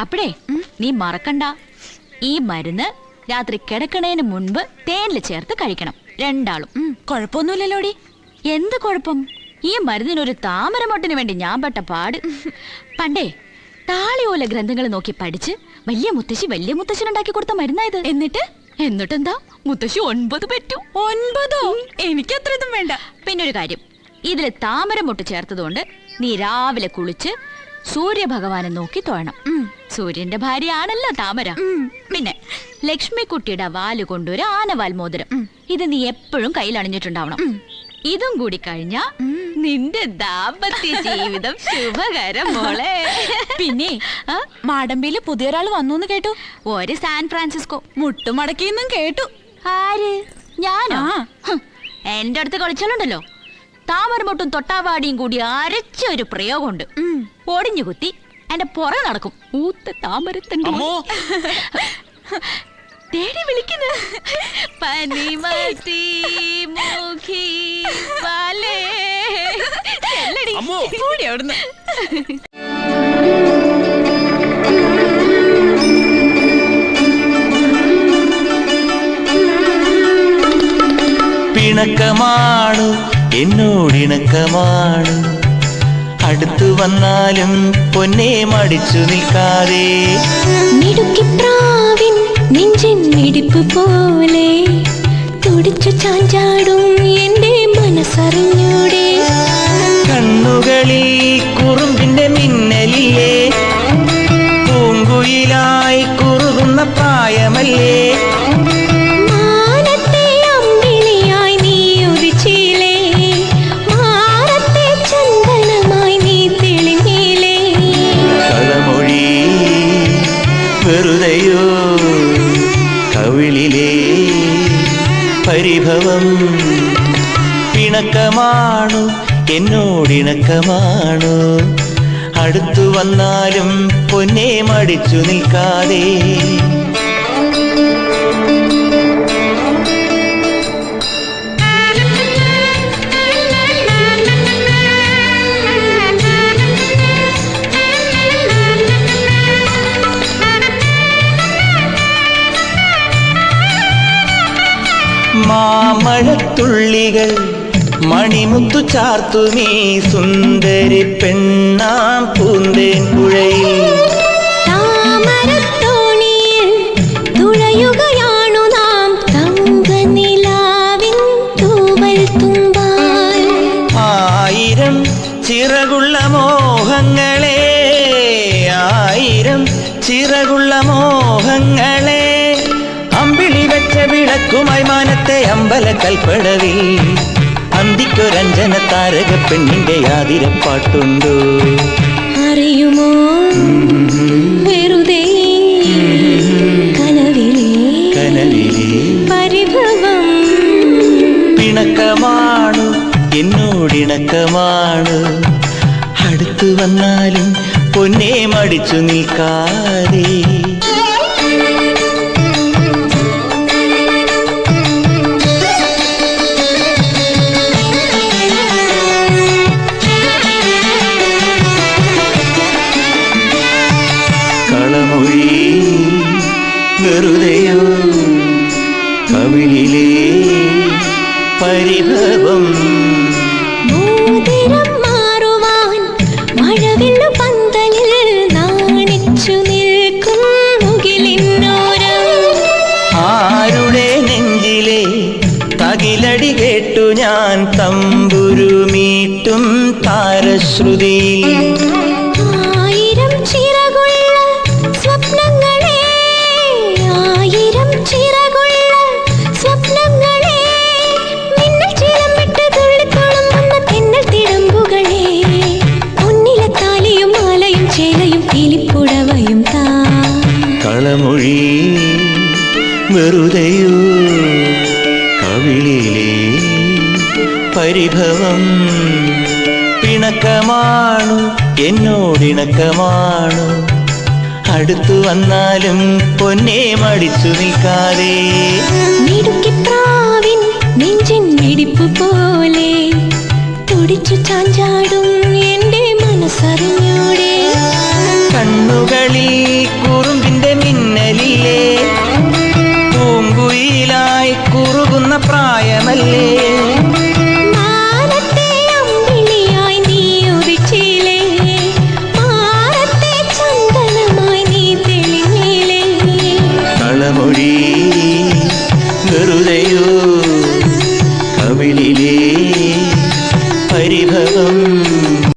അപ്പഴേ നീ മറക്കണ്ട, ഈ മരുന്ന് രാത്രി കിടക്കണേന് മുൻപ് തേനിൽ ചേർത്ത് കഴിക്കണം, രണ്ടാളും. കുഴപ്പമൊന്നുമില്ലല്ലോടി. എന്ത് കുഴപ്പം? ഈ മരുന്നിനൊരു താമരമൊട്ടിന് വേണ്ടി ഞാൻ പെട്ട പാട്. പണ്ടേ താളിയോല ഗ്രന്ഥങ്ങൾ നോക്കി പഠിച്ച് വലിയ മുത്തശ്ശനുണ്ടാക്കി കൊടുത്ത മരുന്നായത്. എന്നിട്ടെന്താ, മുത്തശ്ശി 9 പെറ്റു. 9? എനിക്ക് അത്രയൊന്നും വേണ്ട. പിന്നൊരു കാര്യം, ഇതില് താമരമൊട്ട് ചേർത്തതുകൊണ്ട് നീ രാവിലെ കുളിച്ച് സൂര്യഭഗവാനെ നോക്കി തൊഴണം. സൂര്യന്റെ ഭാര്യയാണല്ലോ താമര. പിന്നെ ലക്ഷ്മിക്കുട്ടിയുടെ വാല് കൊണ്ടൊരു ആനവാൽ മോതിരം, ഇത് നീ എപ്പോഴും കയ്യിൽ അണിഞ്ഞിട്ടുണ്ടാവണം. ഇതും കൂടി കഴിഞ്ഞ നിന്റെ ദാമ്പത്യ ജീവിതം ശുഭകരം മോളെ. പിന്നെ മാടമ്പിയില് പുതിയൊരാൾ വന്നു കേട്ടു. ഒരു സാൻ ഫ്രാൻസിസ്കോ മുട്ടുമടക്കിന്നും കേട്ടു. ആര്? ഞാനോ? എന്റെ അടുത്ത് കളിച്ചാലുണ്ടല്ലോ, താമരമൊട്ടും തൊട്ടാവാടിയും കൂടി അരച്ച ഒരു പ്രയോഗമുണ്ട്. ഒടിഞ്ഞു കുത്തി എന്റെ പുറകെ നടക്കും. ഊത്ത താമരത്തണ്ടി തേടി വിളിക്കുന്നു. പനിമത്തി മുഖി വാലേ കൂടി അവിടുന്ന്. പിണക്കമാണു എന്നോടിണക്കമാണു, അടുത്തു വന്നാലും പൊന്നെ മടിച്ചു നിൽക്കാതെ. മിടുക്കിപ്രാവിൻ നെഞ്ചിൻ മിടിപ്പ് പോലെ തുടിച്ചു ചാഞ്ചാടും എന്റെ മനസ്സറിഞ്ഞൂടെ. കണ്ണുകളിൽ കുറുമ്പിന്റെ മിന്നലില്ലേ, പൂങ്കുയിലായി കുറുകുന്ന പ്രായമല്ലേ. വെറുതെയോ കവിളിലെ പരിഭവം, പിണക്കമാണു എന്നോടിണക്കമാണു, അടുത്തു വന്നാലും പൊന്നെ മടിച്ചു നിൽക്കാതെ. മാമഴത്തുള്ളികൾ മണിമുത്തു ചാർത്തുമീ സുന്ദരി പെണ്ണാം പൂന്തേൻ പുഴയിൽ. താമരത്തോണിയിൽ തുഴയുകയാണു നാം തങ്കനിലാവിൻ തൂവൽ തുമ്പാൽ. 1000 ചിറകുള്ള മോഹങ്ങളെ, 1000 ചിറകുള്ള മോഹങ്ങളെ, അമ്പിളി വെച്ച വിളക്കുമായി മാനത്തെ അമ്പല കൽപ്പടവിൽ അന്തിക്കൊരഞ്ജന താരക പെണ്ണിന്റെ ആതിരപ്പാട്ടുണ്ടോ? അറിയുമോ വെറുതെ കനവിലെ പരിഭവം. പിണക്കമാണു എന്നോടിണക്കമാണു, അടുത്തു വന്നാലും പൊന്നെ മടിച്ചു നിൽക്കാതെ. വെറുതെയോ കവിളിലെ പരിഭവം. മോതിരം മാറുവാൻ മഴവില്ലു പന്തലിൽ നാണിച്ചു നിൽക്കും മുകിലിന്നോരം. ആരുടെ നെഞ്ചിലെ തകിലടി കേട്ടു ഞാൻ തമ്പുരുമീട്ടും താരശ്രുതിയിൽ. 1000 ചിറകുള്ള സ്വപ്നങ്ങളെ, 1000 ചിറകുള്ള സ്വപ്നങ്ങളെ, മിന്നൽ ചിലമ്പിട്ട് തുള്ളിത്തുളുമ്പുന്ന തെന്നൽ തിടമ്പുകളെ, പൊന്നിലെ താലിയും മാലയും ചേലയും കിളിപ്പുടവയും താ. കളമൊഴി വെറുതെയോ കവിളിലെ പരിഭവം. പിണക്കമാണു എന്നോടിണക്കമാണു, അടുത്തു വന്നാലും പൊന്നെ മടിച്ചു നിൽക്കാതെ. മിടുക്കിപ്രാവിൻ നെഞ്ചിൻ മിടിപ്പ് പോലെ തുടിച്ചു ചാഞ്ചാടും എന്റെ മനസ്സറിഞ്ഞൂടെ. കുറുകുന്ന പ്രായമല്ലേ